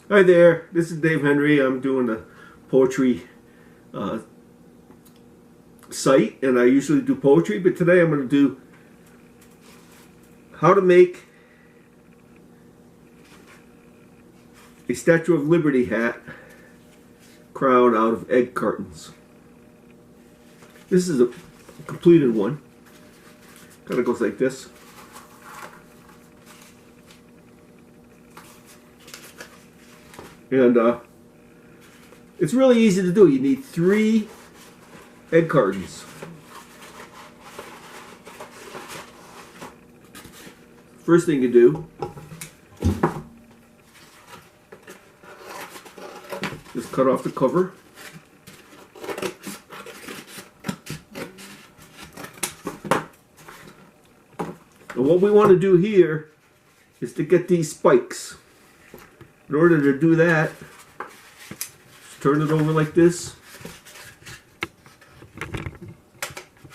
Hi there, this is Dave Henry. I'm doing a poetry uh, site, and I usually do poetry, but today I'm going to do how to make a Statue of Liberty hat crown out of egg cartons. This is a completed one. Kind of goes like this. And it's really easy to do. You need 3 egg cartons. First thing you do is cut off the cover. And what we want to do here is to get these spikes. In order to do that, just turn it over like this.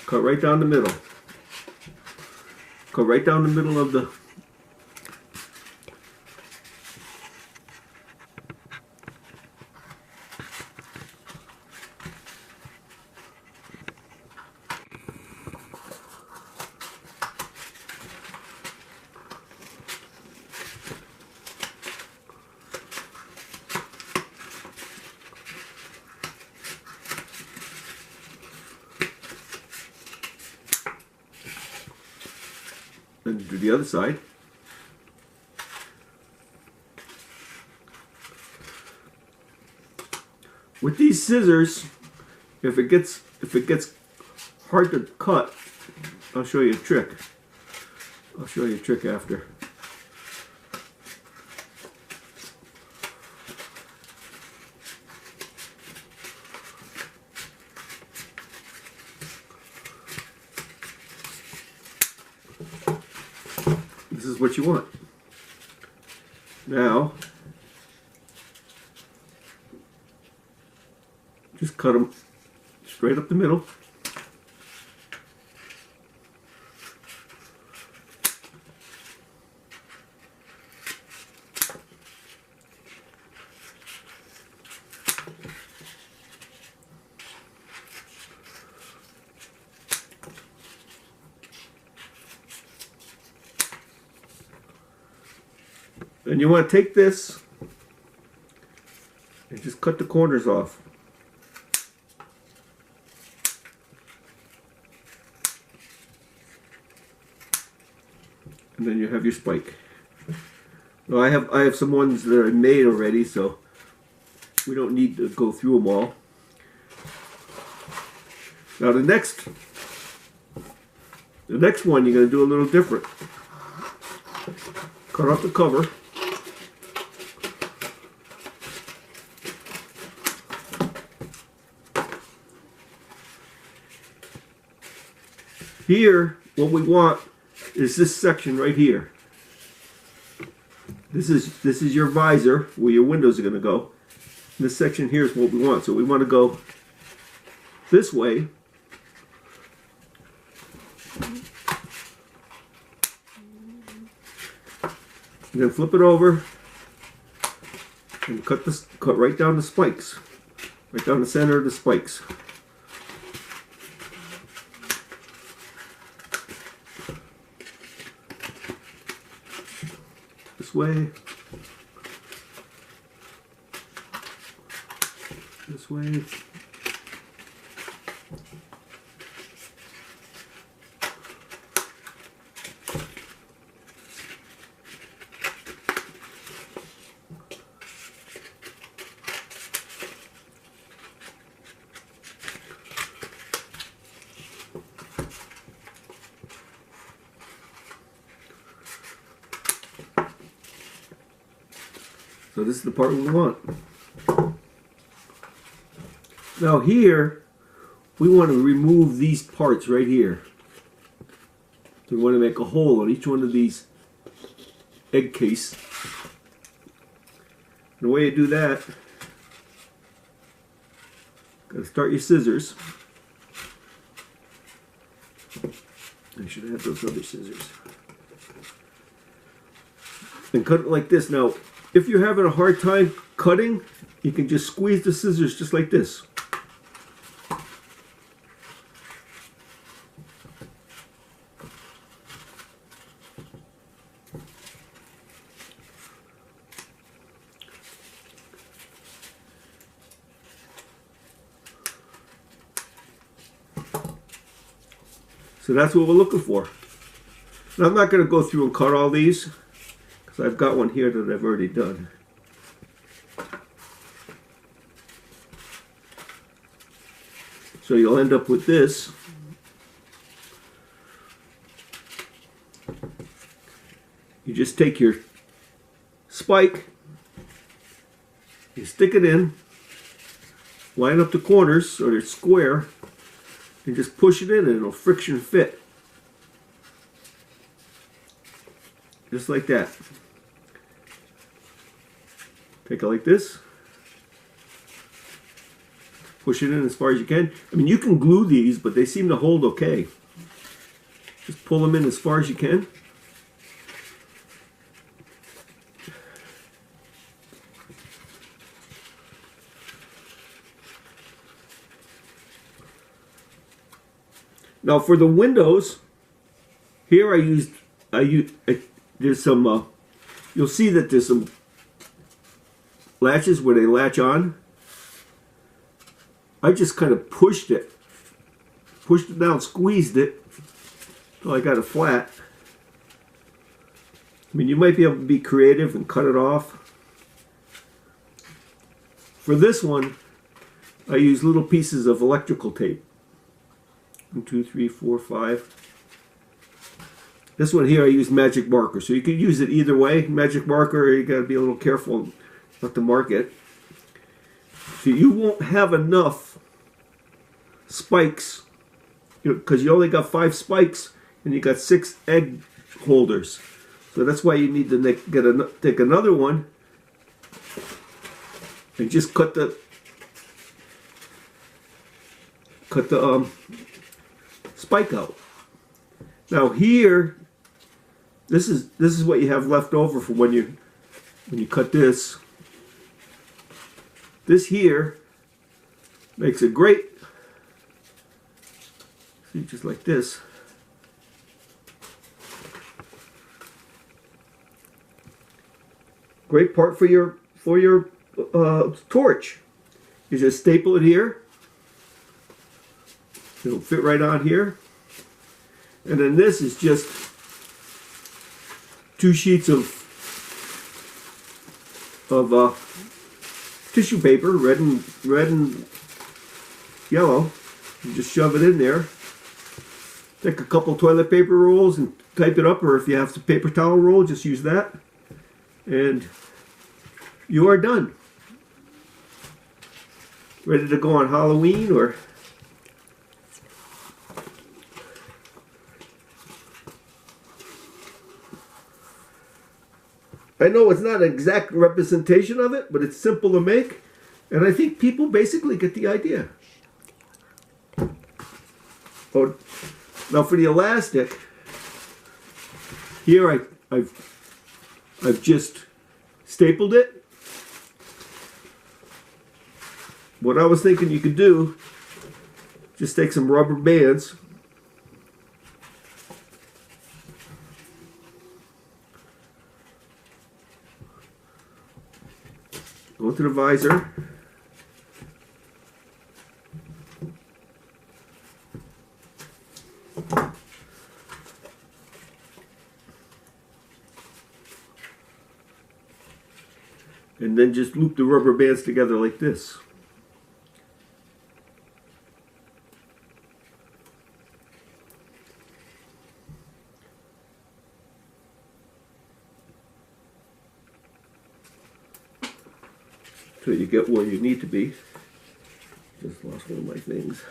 Cut right down the middle. Cut right down the middle of the and do the other side. With these scissors, if it gets hard to cut, I'll show you a trick. I'll show you a trick after. This is what you want. Now, just cut them straight up the middle. And you want to take this and just cut the corners off. And then you have your spike. Now I have some ones that are made already, so we don't need to go through them all. Now the next one you're going to do a little different. Cut off the cover. Here, what we want is this section right here. This is your visor where your windows are going to go. This section here is what we want. So we want to go this way. And then flip it over and cut right down the spikes, right down the center of the spikes. This way, this way. So this is the part we want. Now here, we want to remove these parts right here. So we want to make a hole on each one of these egg case. And the way you do that, gotta start your scissors. I should have those other scissors. And cut it like this. Now, If you're having a hard time cutting, you can just squeeze the scissors just like this. So that's what we're looking for. Now I'm not going to go through and cut all these because I've got one here that I've already done. So you'll end up with this. You just take your spike, you stick it in, line up the corners so they're square, and just push it in and it'll friction fit. Just like that. Take it like this. Push it in as far as you can. I mean, you can glue these, but they seem to hold okay. Just pull them in as far as you can. Now for the windows, here there's some, you'll see that there's some latches where they latch on. I just kind of pushed it down, squeezed it until I got it flat. I mean, you might be able to be creative and cut it off. For this one, I use little pieces of electrical tape. 1, 2, 3, 4, 5. This one here I use magic marker, so you can use it either way. Magic marker, you got to be a little careful not to mark it. So you won't have enough spikes, because you only got 5 spikes and you got 6 egg holders. So that's why you need to take another one and just cut the spike out. Now here, this is what you have left over for when you cut this. This here makes a great, see, just like this. Great part for your torch. You just staple it here. It'll fit right on here. And then this is just 2 sheets of tissue paper, red and yellow. You just shove it in there. Take a couple toilet paper rolls and type it up, or if you have some paper towel roll, just use that. And you are done. Ready to go on Halloween, or I know it's not an exact representation of it, but it's simple to make, and I think people basically get the idea. Oh, now for the elastic, here I've just stapled it. What I was thinking you could do, just take some rubber bands, go to the visor, and then just loop the rubber bands together like this. Till you get where you need to be. Just lost one of my things.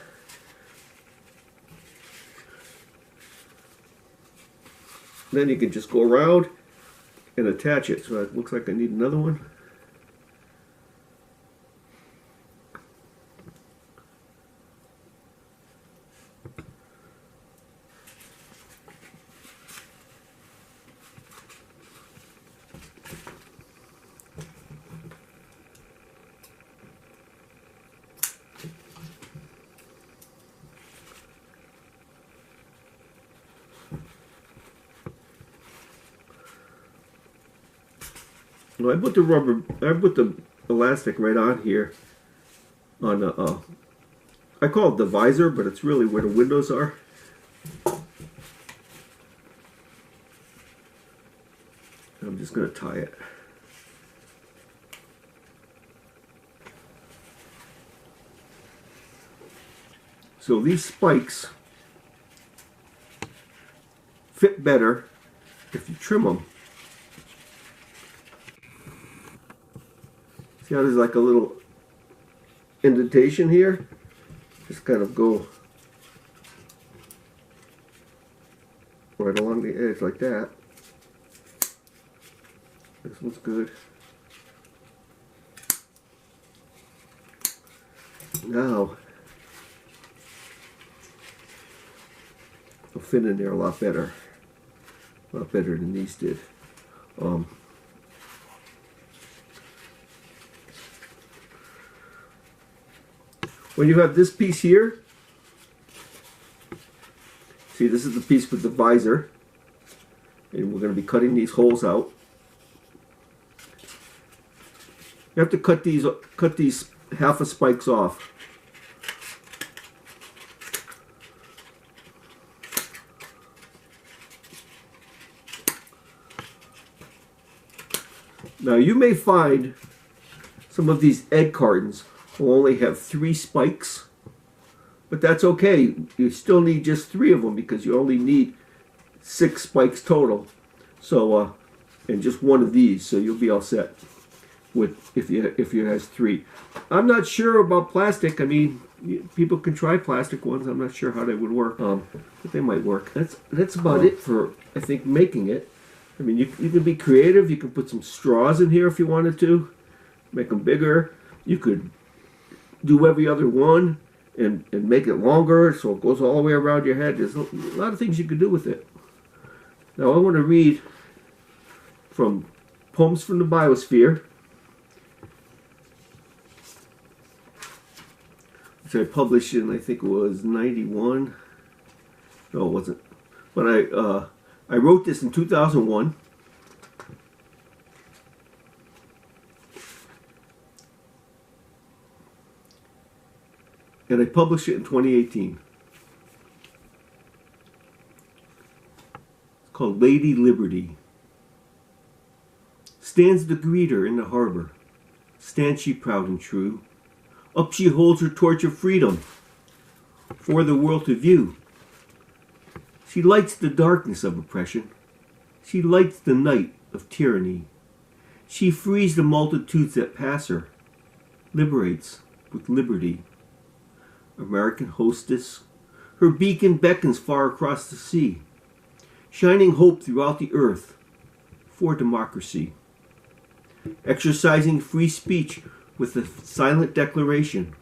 Then you can just go around and attach it. So it looks like I need another one. Well, I put the elastic right on here on I call it the visor, but it's really where the windows are. I'm just going to tie it. So these spikes fit better if you trim them. See how there's like a little indentation here? Just kind of go right along the edge like that. This one's good. Now, it'll fit in there a lot better than these did. When you have this piece here, see, this is the piece with the visor, and we're going to be cutting these holes out. You have to cut these half a spikes off. Now you may find some of these egg cartons will only have 3 spikes, but that's okay. You still need just 3 of them because you only need 6 spikes total. So and just 1 of these, so you'll be all set with if you has 3. I'm not sure about plastic. I mean, people can try plastic ones. I'm not sure how they would work, but they might work. That's about it for, I think, making it. I mean, you can be creative. You can put some straws in here if you wanted to, make them bigger. You could do every other one and make it longer so it goes all the way around your head. There's a lot of things you could do with it. Now I want to read from Poems from the Biosphere, which I published in, I think it was 91. No, it wasn't. But I wrote this in 2001. And I published it in 2018. It's called Lady Liberty. Stands the greeter in the harbor. Stands she proud and true. Up she holds her torch of freedom for the world to view. She lights the darkness of oppression. She lights the night of tyranny. She frees the multitudes that pass her. Liberates with liberty. American hostess, her beacon beckons far across the sea, shining hope throughout the earth for democracy. Exercising free speech with a silent declaration,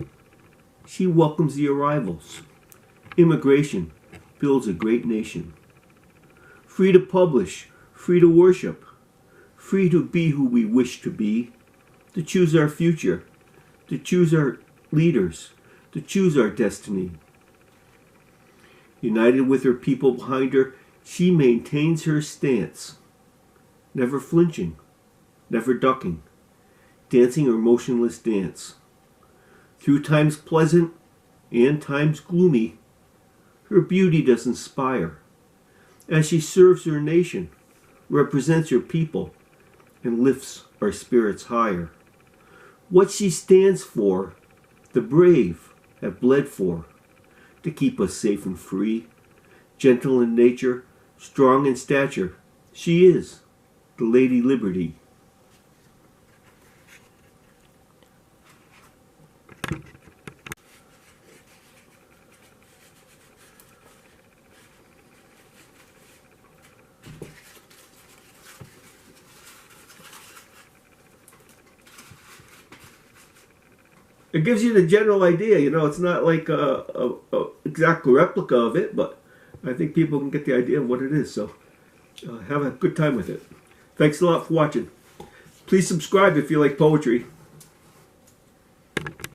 she welcomes the arrivals. Immigration builds a great nation. Free to publish, free to worship, free to be who we wish to be, to choose our future, to choose our leaders, to choose our destiny. United with her people behind her, she maintains her stance, never flinching, never ducking, dancing her motionless dance. Through times pleasant and times gloomy, her beauty does inspire, as she serves her nation, represents her people, and lifts our spirits higher. What she stands for, the brave have bled for, to keep us safe and free. Gentle in nature, strong in stature, she is the Lady Liberty. It gives you the general idea, you know, it's not like a exact replica of it, but I think people can get the idea of what it is, so have a good time with it. Thanks a lot for watching. Please subscribe if you like poetry.